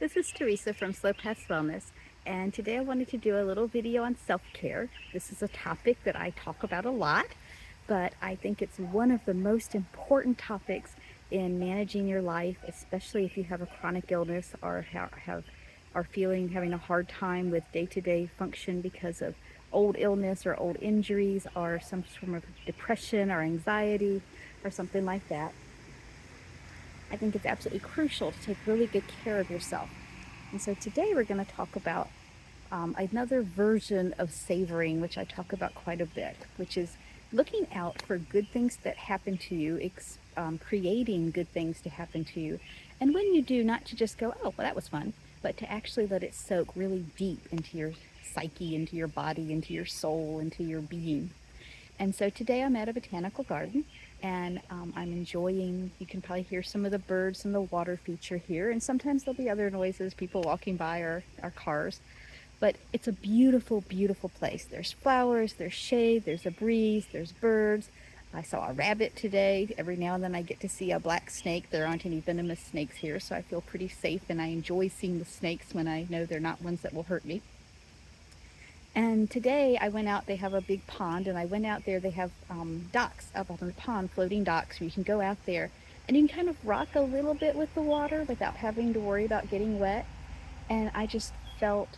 This is Teresa from Slow Pass Wellness, and today I wanted to do a little video on self-care. This is a topic that I talk about a lot, but I think it's one of the most important topics in managing your life, especially if you have a chronic illness or are having a hard time with day-to-day function because of old illness or old injuries or some form of depression or anxiety or something like that. I think it's absolutely crucial to take really good care of yourself. And so today we're going to talk about another version of savoring, which I talk about quite a bit, which is looking out for good things that happen to you, creating good things to happen to you. And when you do, not to just go, oh, well, that was fun, but to actually let it soak really deep into your psyche, into your body, into your soul, into your being. And so today I'm at a botanical garden and I'm enjoying, you can probably hear some of the birds and the water feature here. And sometimes there'll be other noises, people walking by or our cars. But it's a beautiful, beautiful place. There's flowers, there's shade, there's a breeze, there's birds. I saw a rabbit today. Every now and then I get to see a black snake. There aren't any venomous snakes here, so I feel pretty safe and I enjoy seeing the snakes when I know they're not ones that will hurt me. And today I went out, they have a big pond, and I went out there. They have docks up on the pond, floating docks, where you can go out there and you can kind of rock a little bit with the water without having to worry about getting wet. And I just felt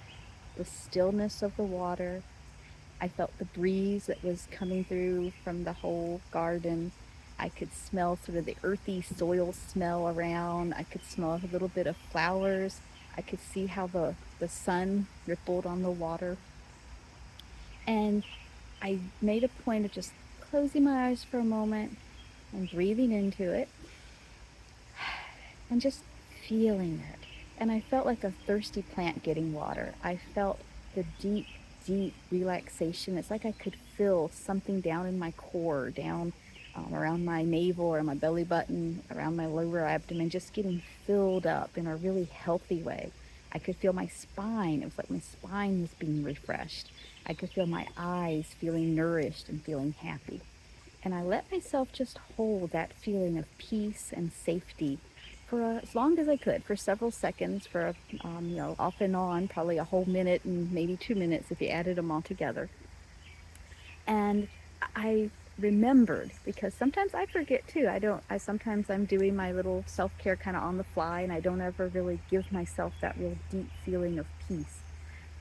the stillness of the water. I felt the breeze that was coming through from the whole garden. I could smell sort of the earthy soil smell around. I could smell a little bit of flowers. I could see how the sun rippled on the water. And I made a point of just closing my eyes for a moment and breathing into it and just feeling it. And I felt like a thirsty plant getting water. I felt the deep, deep relaxation. It's like I could feel something down in my core, down around my navel or my belly button, around my lower abdomen, just getting filled up in a really healthy way. I could feel my spine. It was like my spine was being refreshed. I could feel my eyes feeling nourished and feeling happy. And I let myself just hold that feeling of peace and safety for as long as I could, for several seconds, for off and on, probably a whole minute and maybe 2 minutes if you added them all together. And I remembered, because sometimes I forget too. Sometimes I'm doing my little self-care kind of on the fly and I don't ever really give myself that real deep feeling of peace.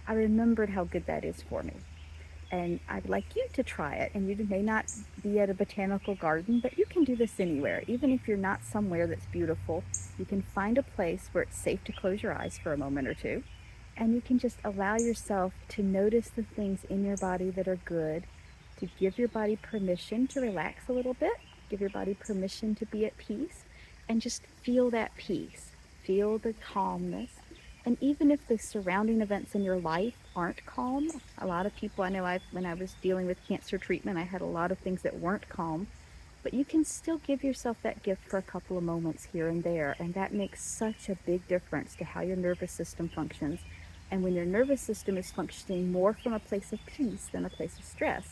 I remembered how good that is for me. And I'd like you to try it. And you may not be at a botanical garden, but you can do this anywhere. Even if you're not somewhere that's beautiful, you can find a place where it's safe to close your eyes for a moment or two. And you can just allow yourself to notice the things in your body that are good, to give your body permission to relax a little bit, give your body permission to be at peace, and just feel that peace. Feel the calmness. And even if the surrounding events in your life aren't calm, a lot of people I know, when I was dealing with cancer treatment, I had a lot of things that weren't calm, but you can still give yourself that gift for a couple of moments here and there, and that makes such a big difference to how your nervous system functions. And when your nervous system is functioning more from a place of peace than a place of stress,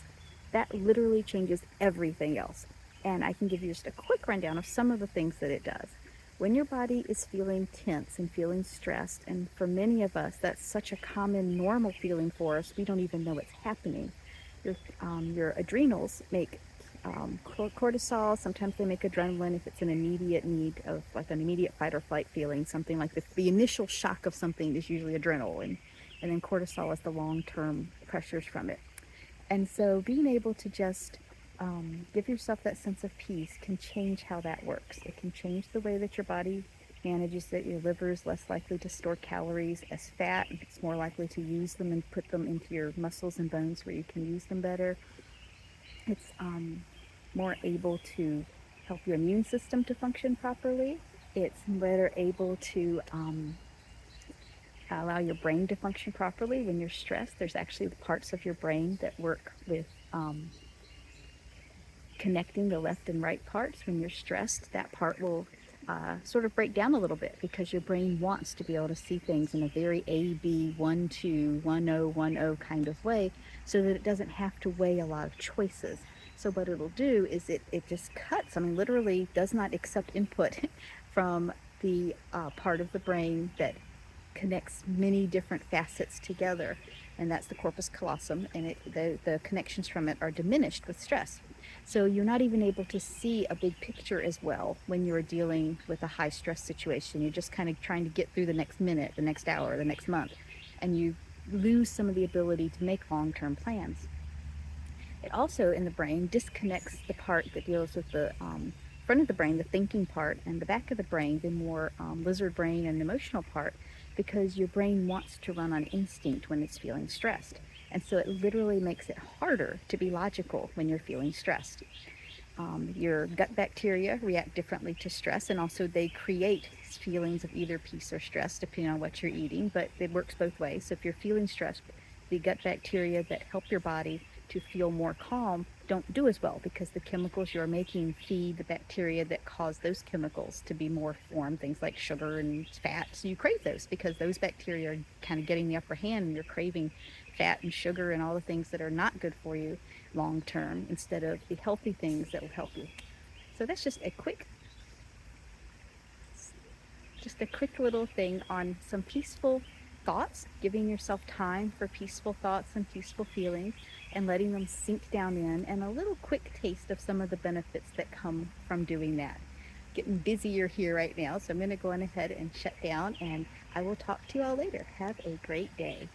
that literally changes everything else. And I can give you just a quick rundown of some of the things that it does. When your body is feeling tense and feeling stressed, and for many of us, that's such a common, normal feeling for us, we don't even know it's happening. Your adrenals make cortisol. Sometimes they make adrenaline if it's an immediate need of like an immediate fight or flight feeling. Something like the initial shock of something is usually adrenaline, and then cortisol is the long-term pressures from it. And so being able to just give yourself that sense of peace can change how that works. It can change the way that your body manages it. Your liver is less likely to store calories as fat. It's more likely to use them and put them into your muscles and bones where you can use them better. It's more able to help your immune system to function properly. It's better able to allow your brain to function properly when you're stressed. There's actually parts of your brain that work with connecting the left and right parts. When you're stressed, that part will sort of break down a little bit because your brain wants to be able to see things in a very A, B, 1, 2, 1, 0, 1, 0 kind of way so that it doesn't have to weigh a lot of choices. So what it'll do is it just cuts, I mean, literally does not accept input from the part of the brain that connects many different facets together, and that's the corpus callosum, and the connections from it are diminished with stress. So you're not even able to see a big picture as well when you're dealing with a high stress situation. You're just kind of trying to get through the next minute, the next hour, the next month, and you lose some of the ability to make long-term plans. It also, in the brain, disconnects the part that deals with the front of the brain, the thinking part, and the back of the brain, the more lizard brain and emotional part, because your brain wants to run on instinct when it's feeling stressed. And so it literally makes it harder to be logical when you're feeling stressed. Your gut bacteria react differently to stress, and also they create feelings of either peace or stress depending on what you're eating, but it works both ways. So if you're feeling stressed, the gut bacteria that help your body to feel more calm don't do as well, because the chemicals you're making feed the bacteria that cause those chemicals to be more formed, things like sugar and fat. So you crave those because those bacteria are kind of getting the upper hand, and you're craving fat and sugar and all the things that are not good for you long term instead of the healthy things that will help you. So that's just a quick little thing on some peaceful thoughts, giving yourself time for peaceful thoughts and peaceful feelings and letting them sink down in, and a little quick taste of some of the benefits that come from doing that. Getting busier here right now, so I'm going to go on ahead and shut down, and I will talk to you all later. Have a great day.